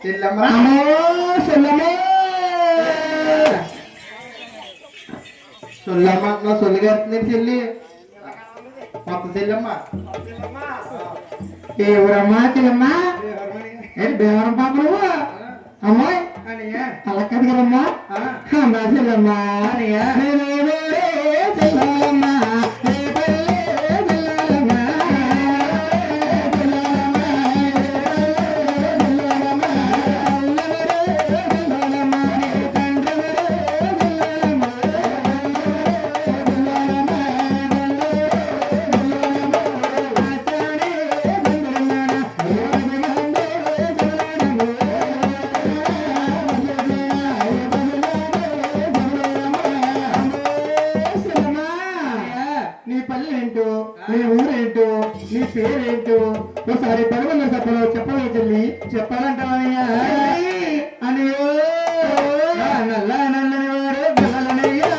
చెల్లమ్మా సొల్లమ్మ నా సొల్లిగారుతుంది చెల్లి మొత్తం చెల్లమ్మ ఏ ఊరమ్మా చెల్లమ్మా ఏంటి భీమవరం పాప నువ్వు అమ్మాయి అలా కదగరమ్మా అమ్మా చెల్లమ్మా చెల్లమ్మా పేరేంటో ఒకసారి పడవన్న సభలో చెప్పలే చెల్లి చెప్పాలంటావయ్యా అని నల్ల నల్లని వాడు గొల్లనయ్యా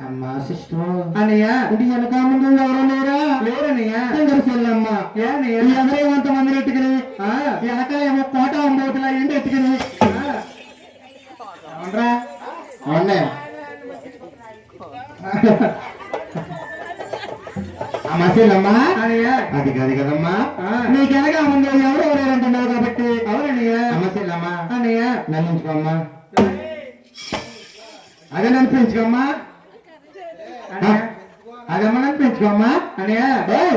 అమ్మా సిస్టర్ అన్నయ్య ఇది వెనక ముందు ఎవరో లేరన్నయ్య చెల్లమ్మ ఎదురేమో అంతమంది ఎట్టుకుని వెనక ఏమో కోట అమ్మవుతులా ఏంటి ఎట్టుకుని అవునరా అవునే అమ్మా చెల్లమ్మ అది కాదు కదమ్మా నీకు వెనక ముందు ఎవరు లేరంటున్నావు కాబట్టి అవునన్నయ్య అమ్మ చెల్లమ్మ అన్నయ్య నన్ను ఉంచుకోమ్మా అదే నన్ను పెంచుకోమ్మా అదమ్మా నన్ను పెంచుకోమ్మా అనయ్య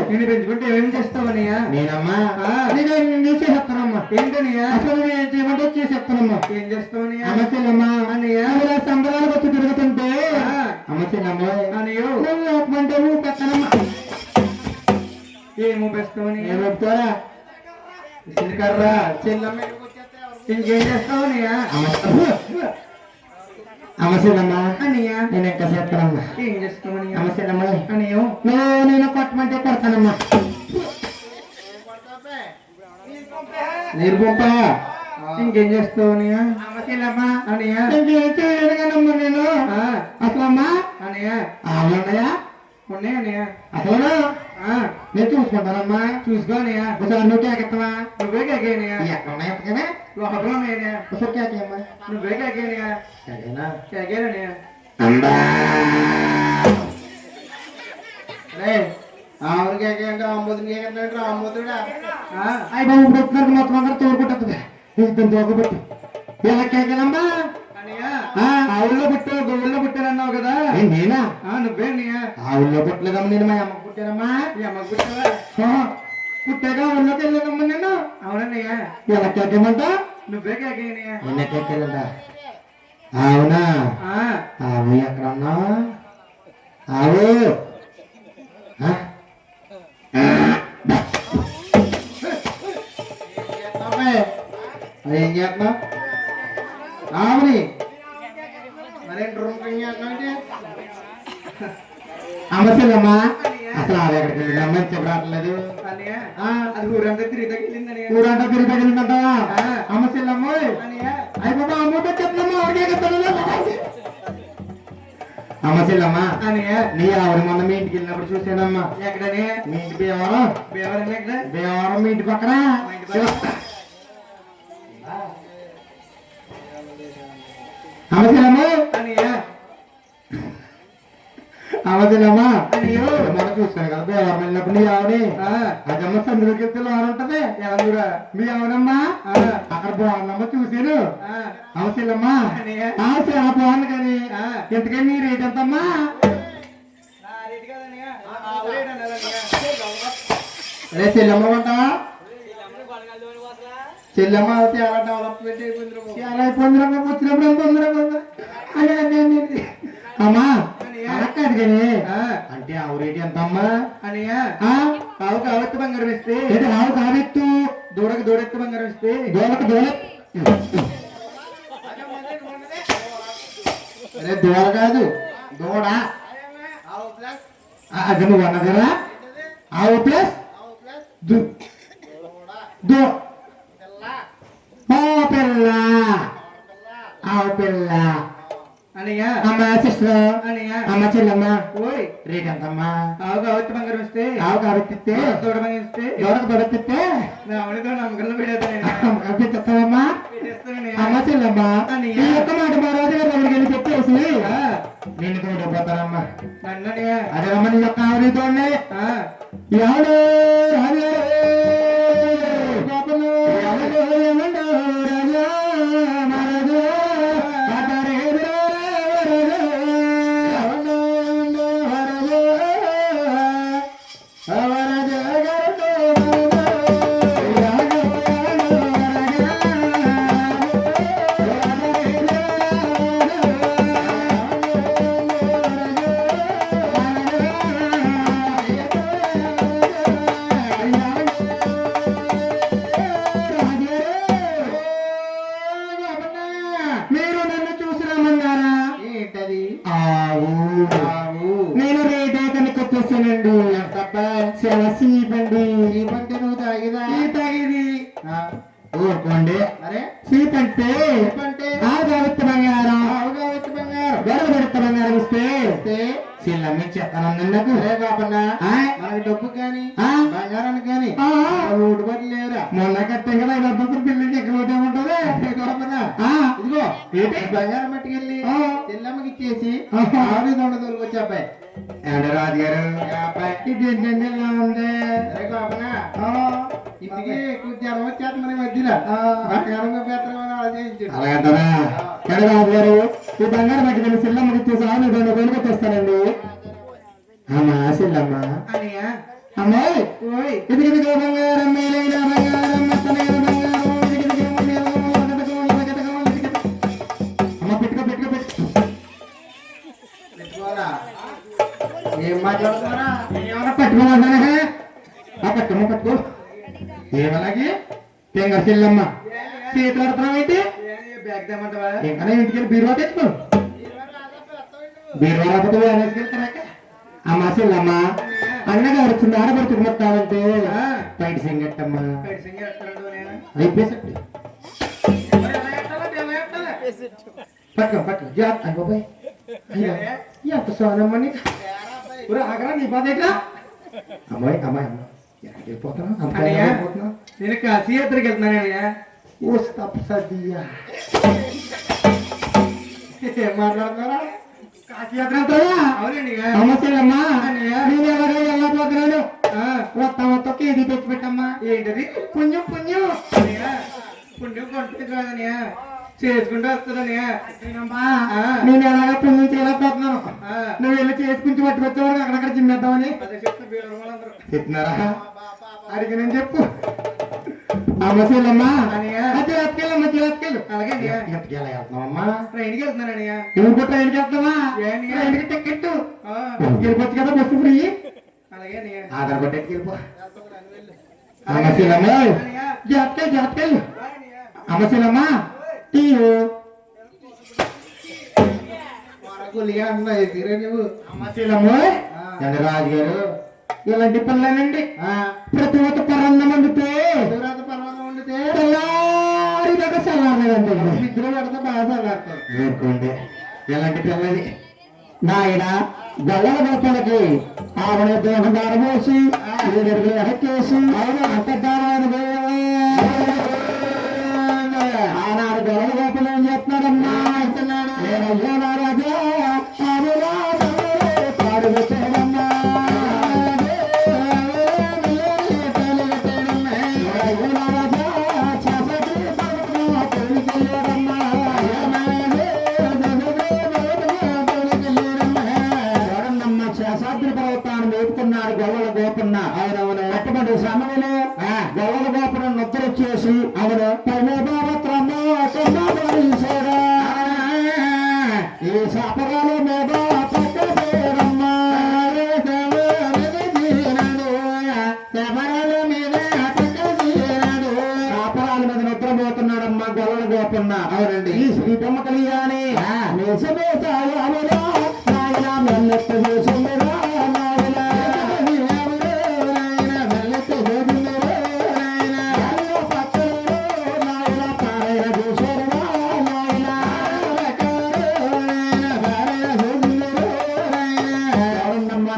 నేను పెంచుకుంటే ఏం చేస్తావనయ్యా నేనమ్మా నేను చేసేస్తానమ్మా ఏంటనయ్యా అసలు నేను చేయమంటే చేసేస్తానమ్మా ఏం చేస్తావనయ్యా అమ్మచెల్లమ్మా అన్నయ్య సంబరాలకు వచ్చి తిరుగుతుంటే అమ్మచెల్లమ్మ అన్నయ్య నువ్వు ఒప్పమంటే నువ్వు పెత్తనమ్మా ఏం ఊపేస్తావని ఏం ఊపుతారా సిరికర్రా చెల్లమ్మ ఇంకేం చేస్తావనయ్యా అమ్మసేనమ్మా అన్నయ్య నేను ఇంకా చెప్తానమ్మా ఏం చేస్తామని అమ్మసేనమ్మా అన్నయ్య నేను కొట్టమంటే కొడతానమ్మా నీరు పంప ఇంకేం చేస్తావు అన్నయ్య అమ్మసేనమ్మా అన్నయ్య ఇంకేం చేయలేదమ్మా నేను అసలమ్మా అన్నయ్య ఉన్నాయా ఉన్నాయి అన్నయ్య అసలు నేను చూసుకుంటానమ్మా చూసుకోనయ్యా ఒకసారి నువ్వు కేకెత్తవా నువ్వే కేకేనయ్యా ఎక్కడ ఉన్నాయి ఎత్తగానే లోపల ఉన్నాయా ఒకసారి కేకేమ్మా నువ్వే కేకేనయ్యా కేకేనా కేకేనయ్యా ఆవును కేకే అంటే అమ్మోదుని కేకంటే అమ్మోదుడా అయ్యి బాబు ఇప్పుడు మొత్తం అందరూ తోడుకుంటుంది ఇద్దరు తోకబెట్టు ఎలా కేకేనమ్మా ఆవుల్లో పుట్టావు గొవ్వుల్లో పుట్టానన్నావు కదా నేనా నువ్వే ఆవుల్లో పుట్టలేదమ్మా నేను మా అమ్మకు పుట్టానమ్మా ఈ అమ్మకు పుట్టావా పుట్టాక ఊళ్ళోకి వెళ్ళానమ్మా నేను అవునన్నయ్యా ఎలా కేకేమంటా నువ్వే కేకేనయ్యా నిన్న కేకేళ్ళా అవునా ఆవు ఎక్కడన్నా ఆవు ఏం చేస్తున్నా ఆవుని అమ్మసేనమ్మా అసలు ఆవి ఎక్కడికి వెళ్ళిందమ్మా చెప్పు రావట్లేదు అది ఊరంతా తిరిగి తగిలిందంటావా అమ్మసేనమ్మ అయిపోతా అమ్మతో చెప్పమ్మా అమ్మసేనమ్మా నీ ఆవిడ మొన్న మీ ఇంటికి వెళ్ళినప్పుడు చూసానమ్మా ఎక్కడనే మీ ఇంటి భీమవరం మీ ఇంటి పక్కన అమ్మసేనమ్మా అవదలమ్మా మనం చూస్తాను కదా భీమవరం వెళ్ళినప్పుడు నీ ఆవిడ అదమ్మ సందులోకి వెళ్తే లోన ఉంటది ఎవరు మీ ఆవిడమ్మా అక్కడ బాగుందమ్మా చూసాను అవసరమ్మా చాలా బాగుంది కానీ ఎంతకని నీ రేట్ ఎంతమ్మా చెల్లమ్మ ఉంటావా చెల్లెమ్మ చాలా డెవలప్మెంట్ అయిపోయింది చాలా అయిపోయింది వచ్చినప్పుడు ఎంత ఉందిరా అమ్మా కాదు కానీ అంటే ఆవు రేటు ఎంత అమ్మా అని ఆవు కావెత్తు బంగారం ఇస్తే ఆవు కావెత్తు దూడకు దూడెత్తు బంగారం ఇస్తే దూడకు అరే దూడ కాదు దూడ అది నువ్వు అన్నదరా ఆవు ప్లస్ పిల్ల ఆవు పిల్ల అనియా అమ్మ సిస్టర్ అనియా అమ్మ చెల్లమ్మ ఓయ్ రేట్ ఎంతమ్మా ఆవు కావెత్తు బంగారం ఇస్తే ఆవు కావెత్తిస్తే దూడ బంగారం ఇస్తే దూడకు దొడెత్తిస్తే ఆవిడతో నమ్మకంలో పెడతానమ్మా అమ్మ చెల్లమ్మ ఈ ఒక్క మాట మా రాజుగారు దగ్గరికి వెళ్ళి చెప్పేసి నేను తోడిపోతానమ్మా అదేనమ్మ నీ యొక్క ఆవిడతో ఎవడు రాజు ఏమండో రాజా మహారాజు నేను రేటాకని కొట్టేస్తానండి సీపండి సీపంటే నువ్వు తాగిదా తాగేది ఊరుకోండి అరే సీపంటే ఆవు కావెత్తు బంగారం గొడవ పెడత బంగారం ఇస్తే చెల్లమ్మి చెప్తాను నాకు అదే కాకుండా మనకి డబ్బు కానీ బంగారానికి కానీ ఊటు పని లేవురా మొన్న కట్టే కదా 50 పిల్లలకి ఎక్కడ ఒకటే ఉంటుంది ఇదిగో బంగారం పట్టుకెళ్ళి చెల్లమ్మకి ఇచ్చేసి ఆవి దొండదోలు వచ్చి అబ్బాయి రాజు గారు అబ్బాయి ఇది ఎలా ఉంది అదే కాకుండా ఇంటికి జ్వరం వచ్చేది మన మధ్యలో అలాగంటారా రాజు గారు ఈ బంగారం పట్టుకెళ్ళి చెల్లమ్మకి ఇచ్చేసి ఆవి దొండదోలు వచ్చేస్తానండి అమ్మా చెల్లమ్మ అమ్మాయి ఇదిగిదిగో బంగారం మేలైన బంగారం మెత్తనైన బంగారం అమ్మ పెట్టుకో ఏం మాట్లాడుతున్నారా ఏమన్నా పట్టుకోవాలనే పట్టుకో ఏమలాగే తెంగ చెల్లమ్మ చేతులాడుతున్నావు ఏంటి ఇంకా ఇంటికి వెళ్ళి బీరువా తెచ్చుకో బీరువా రాకపోతే వేసుకెళ్తారాక అమ్మ చెల్లమ్మ అన్నగారు చిన్న ఆడబడుతుకు మొత్తాలంటే బయట సంగట్టమ్మా అయిపోయి పట్టు జాబ్ అయిపోయి ఎంత సోనమ్మని ఆగరా నీ బాధ అమ్మాయి వెళ్ళిపోతున్నా నేను కాశీ యాత్రకి వెళ్తున్నానయ్యా ఓ సదియా ఏం మాట్లాడుతున్నారా కాశీ యాత్ర అవునండి సమస్యలమ్మా నేను ఎలాగో వెళ్ళబోతున్నాను మొత్తం కేజీ తెచ్చి పెట్టమ్మా ఏంటది పుణ్యం పుణ్యం కొంటే కాదనియా చేసుకుంటూ వస్తుందనియా నేను ఎలాగ పుణ్యం చేయలేకపోతున్నాను నువ్వు వెళ్ళి చేసుకుంటూ పట్టుకొచ్చేవారు అక్కడక్కడ చిమ్మేద్దామని చెప్తున్నారా అడిగి నేను చెప్పు అమ్మసీలమ్మా చేతికెళ్ళమ్మా చేతికెళ్ళు అలాగే వెళ్తున్నావమ్మా ట్రైన్కి వెళ్తున్నానయ్యా నువ్వు ట్రైన్కి వెళ్తావా ట్రైన్కి టికెట్ వెళ్ళిపోవచ్చు కదా బస్సు ఫ్రీ అలాగే ఆధార్ పట్టి వెళ్ళిపో అమ్మసీలమ్మా జాతకెళ్ళు అమ్మసీలమ్మా టీయో నువ్వు అమ్మసీలమ్మా రాజు గారు ఇలాంటి పిల్లలండి ప్రతి ఒక్క పరన్నం వండితే చల్లారలేదంటే నిద్ర పడితే బాగా చల్లారుతారు ఊరుకోండి ఇలాంటి పిల్లది నాయన గొల్లల గొప్పలకి ఆవిడ దోహదారం వేసి ఎక్కేసి ఆనాడు గొల్లల గొప్పలు ఏం చేస్తున్నాడమ్మా రాజా గొల్లల గోపన్న అటువంటి సమయంలో గొల్లల గోపురం నిద్ర వచ్చేసి అవును పైన బాబత్రమ్మ ఈ సపరాల మీద పక్కరమ్మ శబరాల మీద కాపరాల మీద నిద్రపోతున్నాడమ్మా గొల్లల గోపన్న అవునండి ఈ శ్రీపమ్మ కలియాని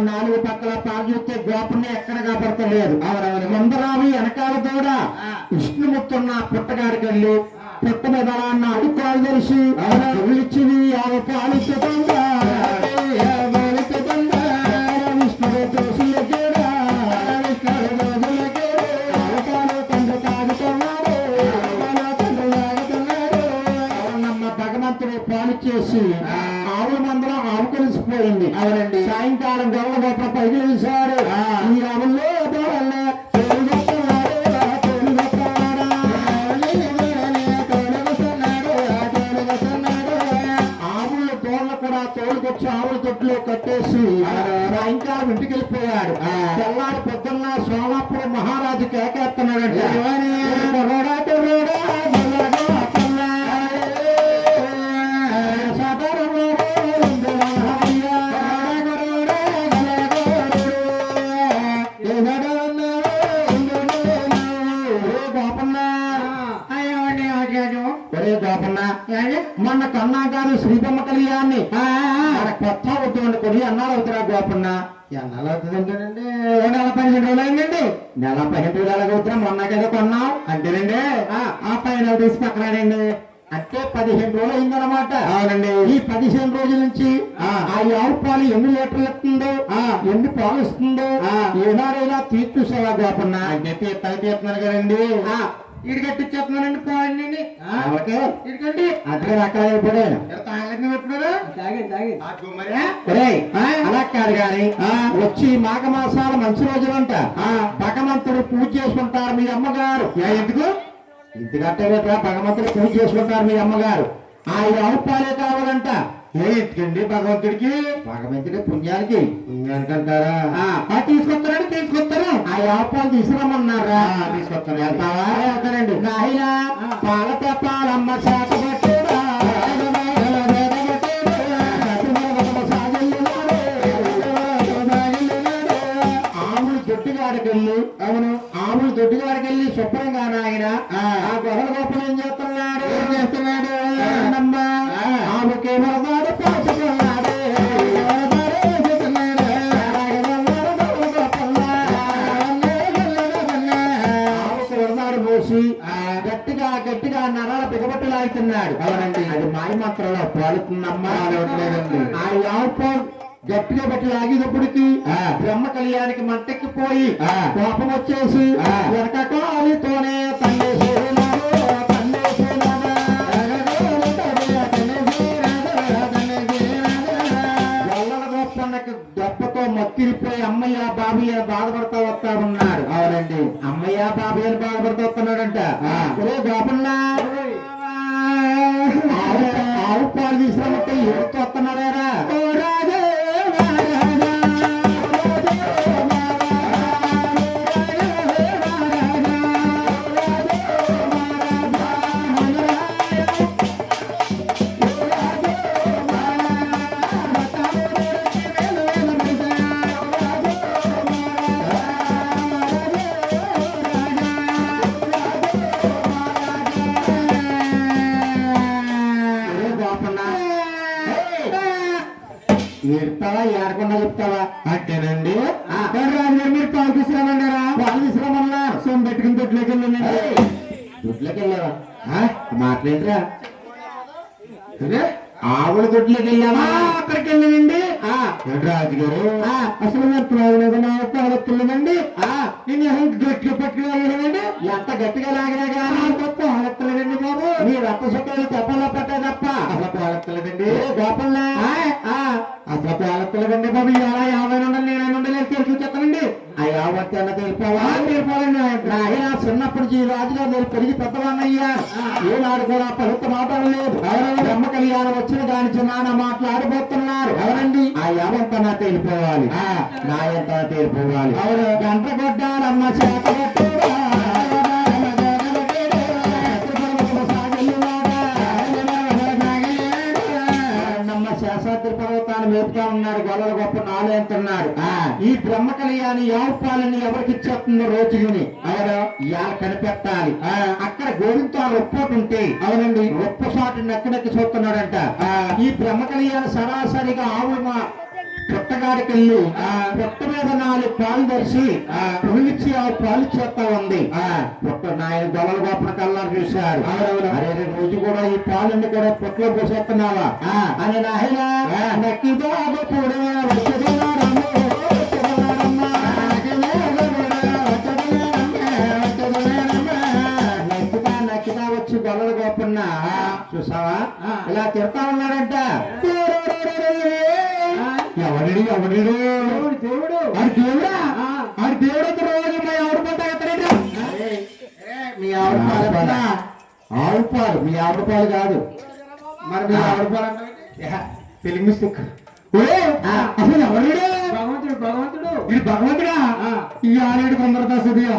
నాలుగు పక్కల పాలు చూస్తే గోపన్న ఎక్కడ కాపాడతలేదు అవరవరి ముందరావి వెనకాల కూడా విష్ణుమూర్తున్న పుట్టగాడికి వెళ్ళి పుట్ట మీద అన్న అడుక్కోవాలి తెలిసి ఇచ్చివి ఆమె పాలిస్తుందా భగవంతుడు పాలు చేసి ఆవుల మందరం ఆవు కలిసిపోయింది అవునండి సాయంకాలం గొడవ గొప్ప పైకి చూశారు ఈ ఆవుల్లో ఆవుల తోళ్ళ కూడా తోలుకొచ్చి ఆవుల తొట్టులో కట్టేసి సాయంకాలం ఇంటికి వెళ్ళిపోయాడు తెల్లారి పొద్దున్న సోలాపూర్ మహారాజు కేకేస్తున్నాడంటే మొన్న కన్నా గారు శ్రీపమ్మ కళ్యాణ్ని కొత్త అవుతుంది కొని అన్నాలు అవుతున్నా గోపన్న ఎన్నాళ్ళు అవుతుందంటేనండి నెల 15 రోజులు అయిందండి నెల 15 రోజులు ఎలాగవుతున్నా మొన్నకేదో కొన్నాం అంటేనండి ఆ పైన తీసి పక్కనాడండి అంటే 15 రోజులు అయిందనమాట అవునండి ఈ 15 రోజుల నుంచి ఆ ఆవు పాలు ఎన్ని లీటర్లు ఇస్తుందో ఎన్ని పాలు ఇస్తుందో ఏనాడైనా తీర్చూసేవా గోపన్న అంటే తీస్తున్నారు కదండి ఇడిగట్టిచ్చేస్తున్నానండి పాలండి ఇడికండి అట్లా అక్కడ అలా కాదు గాని వచ్చి మాఘమాసాల మంచి రోజులంట భగవంతుడు పూజ చేసుకుంటారు మీ అమ్మగారు ఎందుకు ఇంటికట్టే భగవంతుడు పూజ చేసుకుంటారు మీ అమ్మగారు ఆ ఆవు పాలే కావాలంట ఎందుకండి భగవంతుడికి భగవంతుడి పుణ్యానికి అంటారా తీసుకొస్తారండి తీసుకొస్తారు ఆ యాపాలు తీసుకురమ్మన్నారా తీసుకొస్తారు వెళ్తావా వెళ్తారండి నాయన పాల తెప్పాలమ్మ చేత పట్టేరా ఆవులు దొడ్డిగాడికి వెళ్ళి అవును ఆవులు దొడ్డిగాడికి వెళ్ళి శుభ్రంగా నాయన ఆ గొడవ గొప్పలు ఏం చేస్తున్నాడు ఆవుకే గట్టిగా గట్టిగా నరాల పిగబట్టి లాగుతున్నాడు అవునండి అది మాయ మాత్రంలో పాలుతుందమ్మా ఆ యావు గట్టిగా బట్టి లాగేటప్పటికి బ్రహ్మ కళ్యాణికి మంటెక్కిపోయి కోపం వచ్చేసి వెనకటోతోనే దెబ్బతో మత్తిరిపోయి అమ్మయ్య బాబయ్య బాధపడతా వస్తా ఉన్నాడు అవునండి అమ్మయ్య బాబయ్య బాధపడతా వస్తున్నాడంట గోపన్నా ఆవు పాలు తీసుకురామంటే ఎవరితో వస్తున్నారా చెప్తావా ఏడకుండా చెప్తావా అంటేనండి మీరు పాలు తీసుకురామన్నారా పాలు తీసుకురామన్నా సొమ్ము పెట్టుకుని దొడ్లోకి వెళ్ళానండి దొడ్లోకి వెళ్ళావా మాట్లాడరా ఆవుల దొడ్లోకి వెళ్ళావా అక్కడికి వెళ్ళానండి రాజుగారు అసలు మీరు పాలెత్తలేదండి నేను గట్టిగా పట్టుకుని ఎంత గట్టిగా లాగినా కానీ పాలెత్తలేదండి బాబు నీ రక్త సుఖాలు తెప్పల్లో పట్టా తప్ప అసలు పాలెత్తలేదండి గోపల్లా అసలు పాలెత్తలేదండి బాబు ఇలా 50 నుండి నేను 50 తెలుసు చెప్తానండి ఆ యావత్ అన్న తెలిపోవాలండి. ఆయన చిన్నప్పటి నుంచి రాజుగారు నేను పెరిగి పెద్దవాణ్ణయ్యా. ఏనాడు కూడా పలుత మాట్లాడలేదు. బ్రహ్మ కళ్యాణం వచ్చిన దాని చిన్న మాట్లాడబోతున్నారు. ఎవరండి? ఆ యావత్ అన్న తెలిపోవాలి, నా ఎంత తెలిపోవాలి. అవును గంట కొట్టాలమ్మ చేత శేషాద్రి పర్వతాన్ని మేపుతా ఉన్నారు. గొల్లల గొప్ప నాలు అంటున్నారు. ఈ బ్రహ్మ కళ్యాణి యావపాలని ఎవరికి ఇచ్చేస్తుందో రోజుని ఎవరో ఇవాళ కనిపెట్టాలి. అక్కడ గోవింతో రొప్పోటు ఉంటే అవునండి రొప్పు సాటు నెక్కనెక్కి చూస్తున్నాడంట. ఈ బ్రహ్మ కళ్యాణి సరాసరిగా ఆవులు పుట్టగాడికెళ్ళి పుట్ట మీద 4 పాలు తెరిచి పులిచ్చి ఆ పాలు చేస్తా ఉంది. పుట్ట నాయన గొల్లల గొప్ప కల్లారు చూశారు. అరే రోజు కూడా ఈ పాలన్నీ కూడా పుట్టలో పోసేస్తున్నావా అని నాయన నక్కిదో నక్కిదా వచ్చి గొల్లల గొప్పన్న చూసావా ఇలా తిడతా ఉన్నాడంట. ఎవడు దేవుడు దేవుడు ఆడి దేవుడా ఆడి దేవుడు రోజు మా ఆవిడ పాట ఎత్తలేడు. మీ ఆవిడ పాలు ఆవిడ పాలు మీ ఆవిడ పాలు కాదు మరి మీ ఆవిడ పాలు అంటే తెలుగు మిస్టేక్. అసలు ఎవడు భగవంతుడు భగవంతుడు ఇది భగవంతుడా ఈ ఆరేడు కొందరదా సుదియా